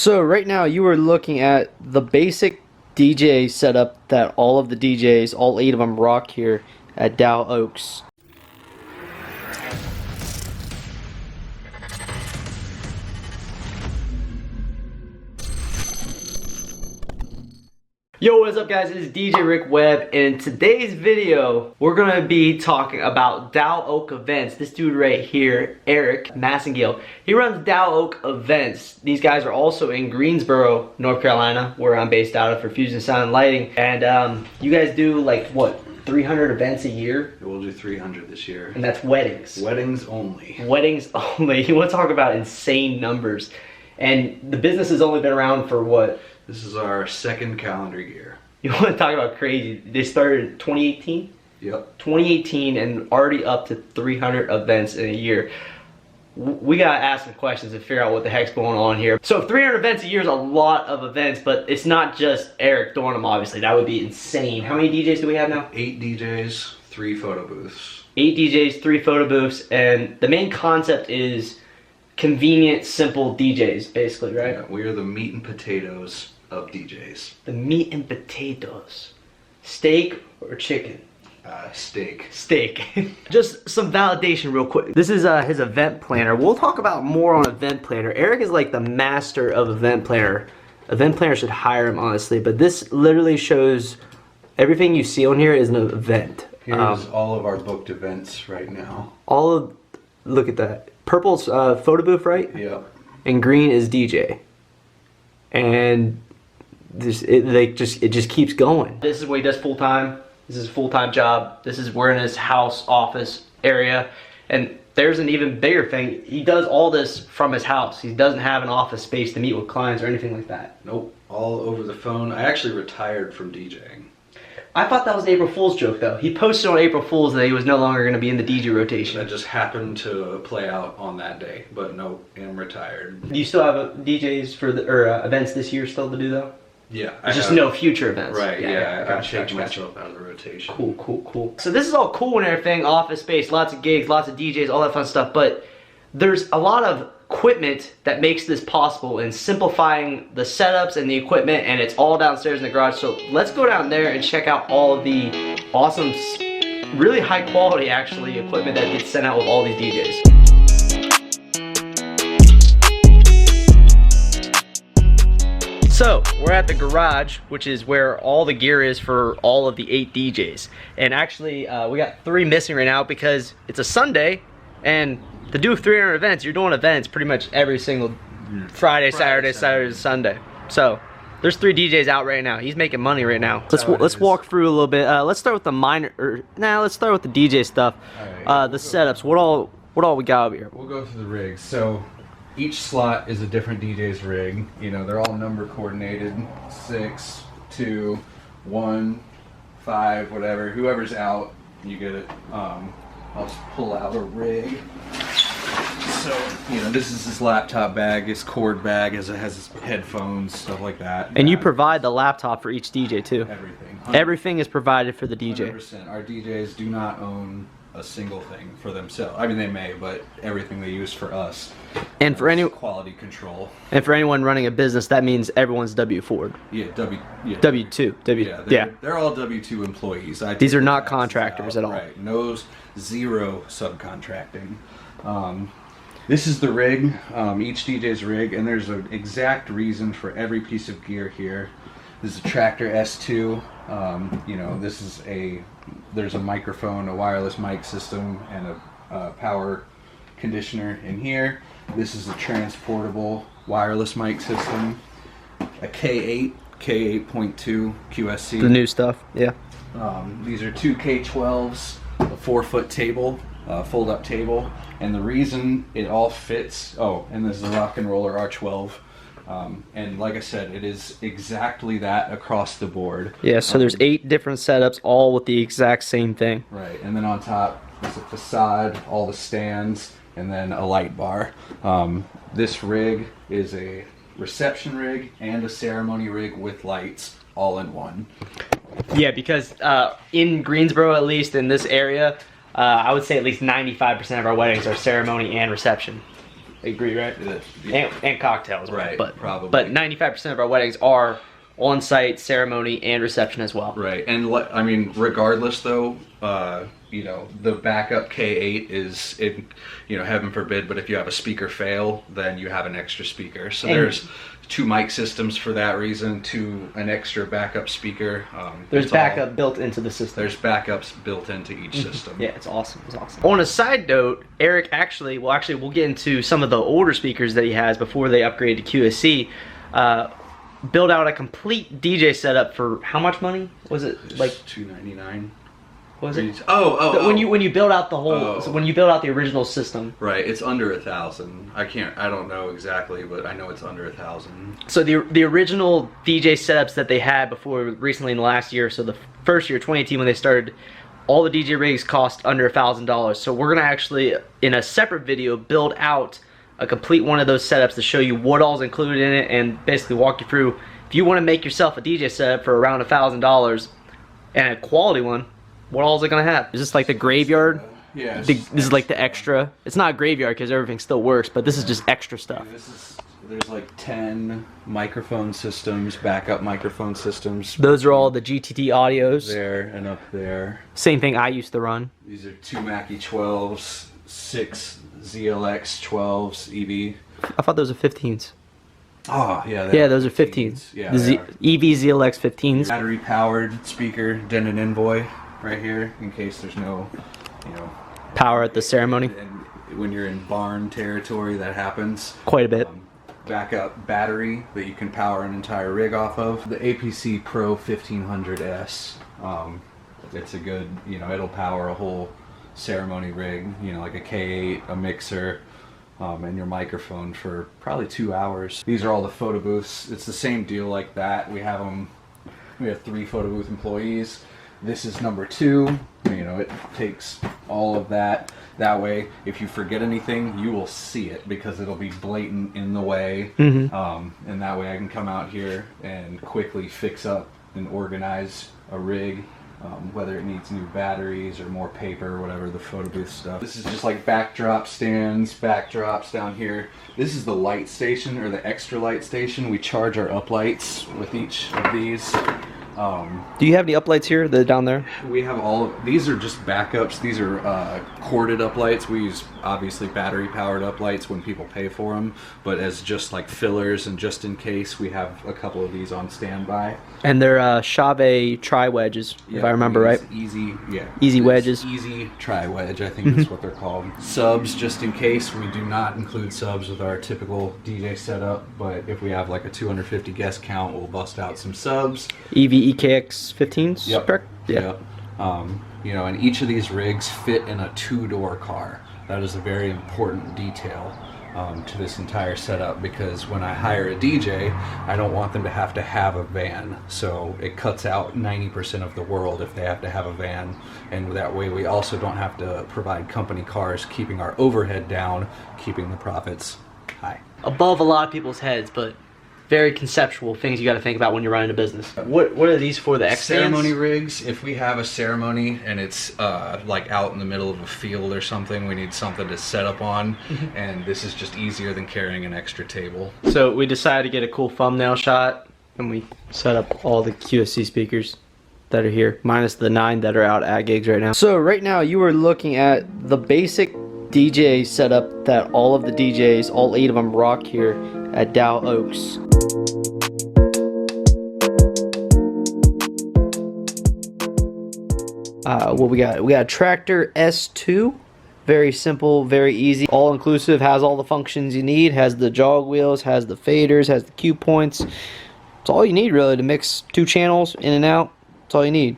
So right now you are looking at the basic DJ setup that all of the DJs, all 8 of them, rock here at Dow Oaks. Yo, what is up guys? It's DJ Rick Webb, and in today's video we're gonna be talking about Dow Oak Events. This dude right here, Eric Massengale, he runs Dow Oak Events. These guys are also in Greensboro, North Carolina, where I'm based out of for Fusion Sound and Lighting. And you guys do like what, 300 events a year? We'll do 300 this year. And that's weddings. Weddings only. Weddings only. You want to talk about insane numbers. And the business has only been around for what? This is our second calendar year. You want to talk about crazy. They started in 2018? Yep. 2018 and already up to 300 events in a year. We gotta ask some questions and figure out what the heck's going on here. So 300 events a year is a lot of events, but it's not just Eric doing them, obviously. That would be insane. How many DJs do we have now? 8 DJs, 3 photo booths. 8 DJs, 3 photo booths, and the main concept is convenient, simple DJs, basically, right? Yeah, we are the meat and potatoes of DJs. The meat and potatoes. Steak or chicken? Steak. Steak. Just some validation real quick. This is his event planner. We'll talk about more on event planner. Eric is like the master of event planner. Event planner should hire him, honestly, but this literally shows everything you see on here is an event. Here's all of our booked events right now. Look at that. Purple's photo booth, right? Yep. And green is DJ. And it just keeps going. This is what he does full time. This is a full-time job. We're in his house office area, and there's an even bigger thing. He does all this from his house. He doesn't have an office space to meet with clients or anything like that. Nope. All over the phone. I actually retired from DJing. I thought that was an April Fool's joke, though. He posted on April Fool's that he was no longer going to be in the DJ rotation. That just happened to play out on that day, but nope, I'm retired. Do you still have DJs for events this year still to do, though? Yeah. There's just no future events. Right, yeah. I've Gotcha. myself out of the rotation. Cool. So this is all cool and everything, office space, lots of gigs, lots of DJs, all that fun stuff, but there's a lot of equipment that makes this possible and simplifying the setups and the equipment, and it's all downstairs in the garage. So let's go down there and check out all of the awesome, really high quality actually equipment that gets sent out with all these DJs. So we're at the garage, which is where all the gear is for all of the 8 DJs. And actually we got 3 missing right now because it's a Sunday, and to do 300 events, you're doing events pretty much every single Friday, Saturday, Sunday. So there's 3 DJs out right now. He's making money right now. Let's walk through a little bit. Let's start with the let's start with the DJ stuff. Right, the setups. What all we got over here? We'll go through the rigs. So each slot is a different DJ's rig. You know, they're all number coordinated. 6, 2, 1, 5, whatever. Whoever's out, you get it. I'll just pull out a rig. So, you know, this is his laptop bag, his cord bag, as it has his headphones, stuff like that. And you provide the laptop for each DJ too. Everything. Everything is provided for the DJ. 100%. Our DJs do not own a single thing for themselves. I mean, they may, but everything they use for us. And for any quality control. And for anyone running a business, that means everyone's W4'd. Yeah, W2. They're all W2 employees. These are not contractors at all. Right. No, zero subcontracting. This is the rig, each DJ's rig, and there's an exact reason for every piece of gear here. This is a Tractor S2. You know, there's a microphone, a wireless mic system, and a power conditioner in here. This is a transportable wireless mic system, a K8, K8.2 QSC. The new stuff, yeah. These are 2 K12s, a 4-foot table, fold-up table, and the reason it all fits. Oh, and this is a Rock and Roller R12. And like I said, it is exactly that across the board. Yeah, so there's 8 different setups, all with the exact same thing. Right, and then on top is a facade, all the stands, and then a light bar. This rig is a reception rig and a ceremony rig with lights all in one. Yeah, because in Greensboro, at least in this area, I would say at least 95% of our weddings are ceremony and reception. agree, right? Yeah. And cocktails, Right, But probably. But 95% of our weddings are on-site ceremony and reception as well. Right, and I mean, regardless though, you know, the backup K8 is, you know, heaven forbid, but if you have a speaker fail, then you have an extra speaker. So there's 2 mic systems for that reason, an extra backup speaker. There's backup built into the system. There's backups built into each system. Yeah, it's awesome. It's awesome. On a side note, Eric we'll get into some of the older speakers that he has before they upgrade to QSC. Build out a complete DJ setup for how much money? Was it like $299? Was it? When you build out the whole, so when you build out the original system. Right, it's under 1,000. I don't know exactly, but I know it's under 1,000. So the original DJ setups that they had before recently in the last year, so the first year, 2018, when they started, all the DJ rigs cost under $1,000. So we're gonna actually, in a separate video, build out a complete one of those setups to show you what all's included in it and basically walk you through. If you want to make yourself a DJ setup for around $1,000 and a quality one, what all is it gonna have? Is this like the graveyard? Yeah. This is like the extra. It's not a graveyard because everything still works, but this is just extra stuff. There's like 10 microphone systems, backup microphone systems. Those are all the GTT audios. There and up there. Same thing I used to run. These are 2 Mackie 12s, 6 ZLX 12s EV. I thought those were 15s. Oh, yeah. Yeah, those are 15s. Yeah, the EV ZLX 15s. Battery powered speaker, Denon Envoy right here in case there's no, you know, power at the ceremony. And when you're in barn territory, that happens. Quite a bit. Backup battery that you can power an entire rig off of. The APC Pro 1500S. It's a good, you know, it'll power a whole ceremony rig, you know, like a K8, a mixer, and your microphone for probably 2 hours. These are all the photo booths. It's the same deal like that. We have 3 photo booth employees. This is number 2. You know, it takes all of that. That way, if you forget anything, you will see it because it'll be blatant in the way. And that way I can come out here and quickly fix up and organize a rig. Whether it needs new batteries or more paper or whatever, the photo booth stuff. This is just like backdrop stands, backdrops down here. This is the light station, or the extra light station. We charge our uplights with each of these. Do you have any uplights here, down there? We have these are just backups. These are corded uplights. We use obviously battery powered uplights when people pay for them, but as just like fillers and just in case, we have a couple of these on standby. And they're Chave tri-wedges, if I remember right. Easy wedges. Easy tri-wedge, I think that's what they're called. Subs, just in case. We do not include subs with our typical DJ setup, but if we have like a 250 guest count, we'll bust out some subs. EV EKX 15s? Yep. Correct? Yeah. Yep. You know, and each of these rigs fit in a 2-door car. That is a very important detail to this entire setup, because when I hire a DJ, I don't want them to have a van. So it cuts out 90% of the world if they have to have a van, and that way we also don't have to provide company cars, keeping our overhead down, keeping the profits high. Above a lot of people's heads, but very conceptual things you got to think about when you're running a business. What are these for? The X ceremony rigs. If we have a ceremony and it's like out in the middle of a field or something, we need something to set up on, and this is just easier than carrying an extra table. So we decided to get a cool thumbnail shot, and we set up all the QSC speakers that are here, minus the 9 that are out at gigs right now. So right now you are looking at the basic DJ setup that all of the DJs, all 8 of them, rock here at Dow Oaks. What we got? We got a Tractor S2. Very simple, very easy, all inclusive, has all the functions you need, has the jog wheels, has the faders, has the cue points. It's all you need really to mix 2 channels in and out. That's all you need.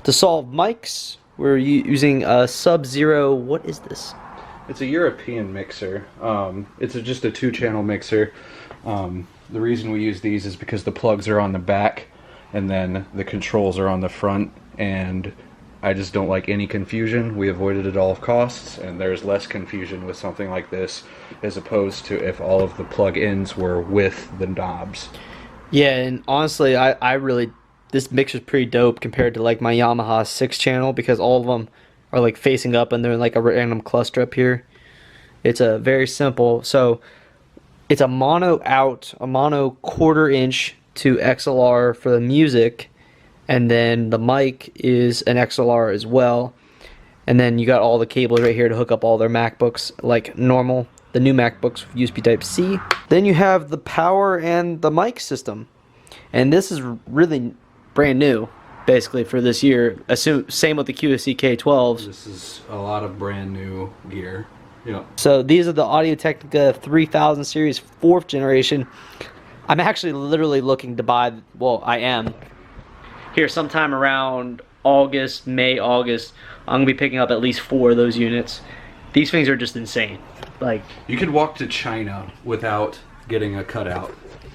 To solve mics, we're using a Sub-Zero. What is this? It's a European mixer. It's just a 2-channel mixer. The reason we use these is because the plugs are on the back and then the controls are on the front, and I just don't like any confusion. We avoided it at all costs, and there's less confusion with something like this as opposed to if all of the plug-ins were with the knobs. Yeah, and honestly, I really, this mixer's pretty dope compared to like my Yamaha 6-channel, because all of them are like facing up and they're in like a random cluster up here. It's a very simple. So it's a mono out, a mono 1/4 inch to XLR for the music, and then the mic is an XLR as well. And then you got all the cables right here to hook up all their MacBooks like normal. The new MacBooks with USB Type-C. Then you have the power and the mic system. And this is really brand new, basically, for this year. Same with the QSC K12s. This is a lot of brand new gear. Yep. So these are the Audio-Technica 3000 series 4th generation. I'm actually literally looking to buy, well, I am. Here sometime around August, May, August, I'm going to be picking up at least 4 of those units. These things are just insane. Like, you could walk to China without getting a cutout.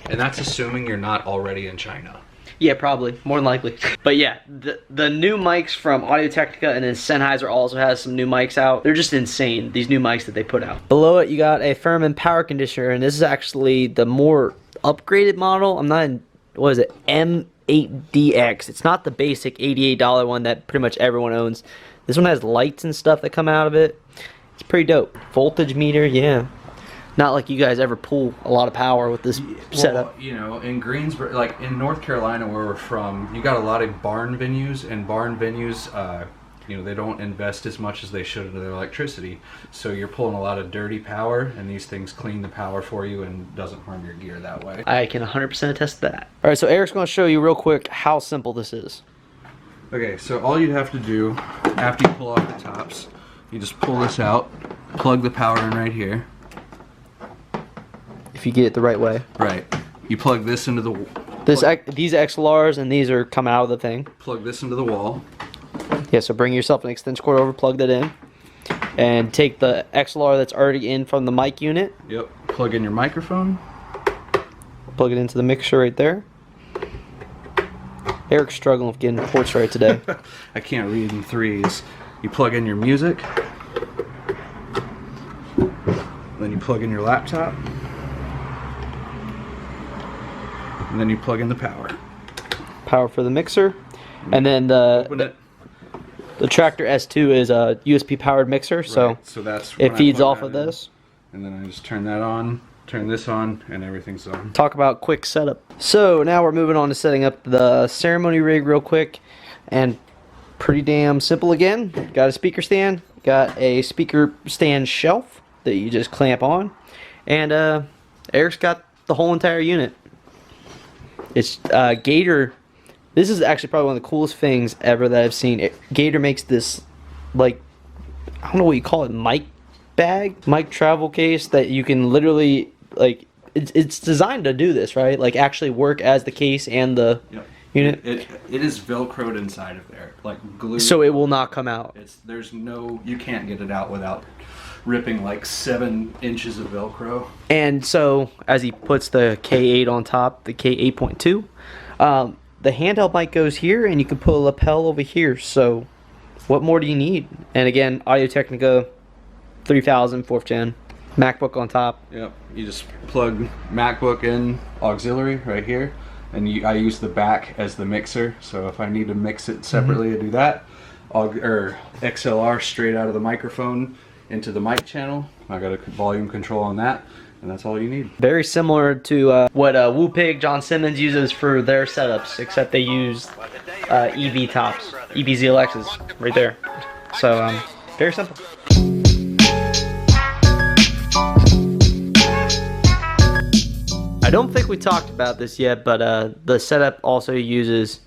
And that's assuming you're not already in China. Yeah, probably. More than likely. But yeah, the new mics from Audio-Technica, and then Sennheiser also has some new mics out. They're just insane, these new mics that they put out. Below it, you got a Furman power conditioner, and this is actually the more upgraded model. I'm not in, what is it, M8DX. It's not the basic $88 one that pretty much everyone owns. This one has lights and stuff that come out of it. It's pretty dope. Voltage meter, yeah. Not like you guys ever pull a lot of power with this setup. You know, in Greensboro, like in North Carolina where we're from, you got a lot of barn venues, and barn venues, you know, they don't invest as much as they should into their electricity. So you're pulling a lot of dirty power, and these things clean the power for you and doesn't harm your gear that way. I can 100% attest to that. All right, so Eric's going to show you real quick how simple this is. Okay, so all you'd have to do after you pull off the tops, you just pull this out, plug the power in right here. If you get it the right way. Right. You plug this into the... These XLRs and these are coming out of the thing. Plug this into the wall. Yeah, so bring yourself an extension cord over, plug that in. And take the XLR that's already in from the mic unit. Yep. Plug in your microphone. Plug it into the mixer right there. Eric's struggling with getting ports right today. I can't read in threes. You plug in your music. Then you plug in your laptop. And then you plug in the power. Power for the mixer. And then the Tractor S2 is a USB powered mixer, so that's it feeds off of this. And then I just turn that on, turn this on, and everything's on. Talk about quick setup. So now we're moving on to setting up the ceremony rig real quick, and pretty damn simple again. Got a speaker stand, got a speaker stand shelf that you just clamp on, and Eric's got the whole entire unit. It's Gator. This is actually probably one of the coolest things ever that I've seen. Gator makes this, like, I don't know what you call it, mic travel case that you can literally, like, it's designed to do this, right? Like, actually work as the case and the unit. It is Velcroed inside of there, like glue. So it will not come out. You can't get it out without ripping like 7 inches of Velcro. And so, as he puts the K8 on top, the K8.2, the handheld mic goes here, and you can put a lapel over here. So, what more do you need? And again, Audio-Technica 3000 4th gen, MacBook on top. Yep. You just plug MacBook in, auxiliary right here, and I use the back as the mixer. So if I need to mix it separately, I do that. Or XLR straight out of the microphone into the mic channel. I got a volume control on that, and that's all you need. Very similar to what Whoopig John Simmons uses for their setups, except they use EV tops, EV ZLXs right there. So very simple. I don't think we talked about this yet, but the setup also uses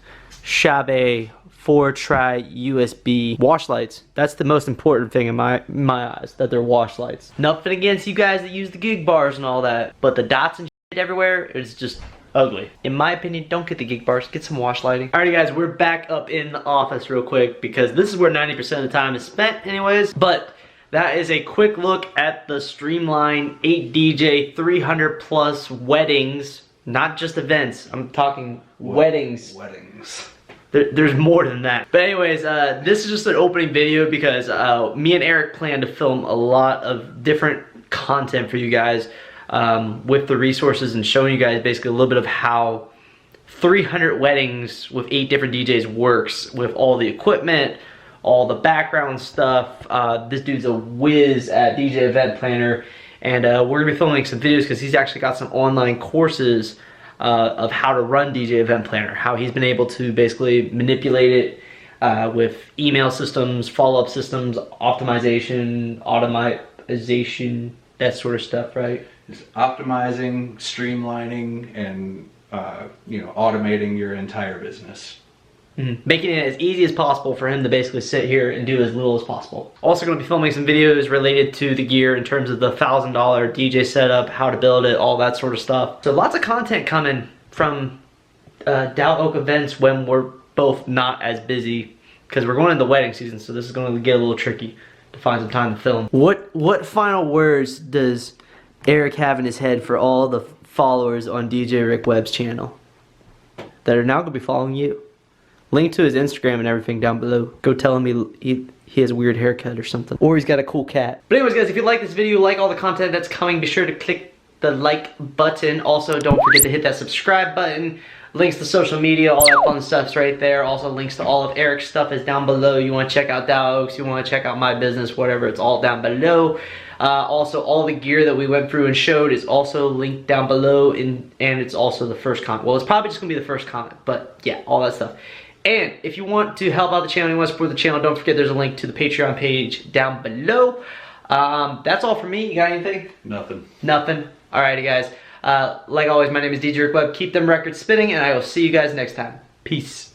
Shabe 4-tri USB wash lights. That's the most important thing in my eyes, that they're wash lights. Nothing against you guys that use the gig bars and all that, but the dots and shit everywhere is just ugly. In my opinion, don't get the gig bars, get some wash lighting. Alrighty guys, we're back up in the office real quick because this is where 90% of the time is spent anyways, but that is a quick look at the Streamline 8DJ 300 plus weddings, not just events, I'm talking weddings. Weddings. There's more than that. But anyways, this is just an opening video because me and Eric plan to film a lot of different content for you guys with the resources and showing you guys basically a little bit of how 300 weddings with 8 different DJs works with all the equipment, all the background stuff. This dude's a whiz at DJ Event Planner, and we're gonna be filming some videos because he's actually got some online courses of how to run DJ Event Planner, how he's been able to basically manipulate it with email systems, follow-up systems, optimization, automation, that sort of stuff, right? It's optimizing, streamlining, and automating your entire business. Making it as easy as possible for him to basically sit here and do as little as possible. Also going to be filming some videos related to the gear in terms of the $1,000 DJ setup, how to build it, all that sort of stuff. So lots of content coming from Dow Oak events when we're both not as busy, because we're going into wedding season, so this is going to get a little tricky to find some time to film. What final words does Eric have in his head for all the followers on DJ Rick Webb's channel that are now going to be following you? Link to his Instagram and everything down below. Go tell him he has a weird haircut or something. Or he's got a cool cat. But anyways guys, if you like this video, like all the content that's coming, be sure to click the like button. Also, don't forget to hit that subscribe button. Links to social media, all that fun stuff's right there. Also, links to all of Eric's stuff is down below. You want to check out Dow Oaks, you want to check out my business, whatever, it's all down below. Also, all the gear that we went through and showed is also linked down below, and it's also the first comment. Well, it's probably just going to be the first comment, but yeah, all that stuff. And if you want to help out the channel, you want to support the channel, don't forget there's a link to the Patreon page down below. That's all for me. You got anything? Nothing. Nothing. Alrighty guys. Like always, my name is DJ Rick Webb. Keep them records spinning, and I will see you guys next time. Peace.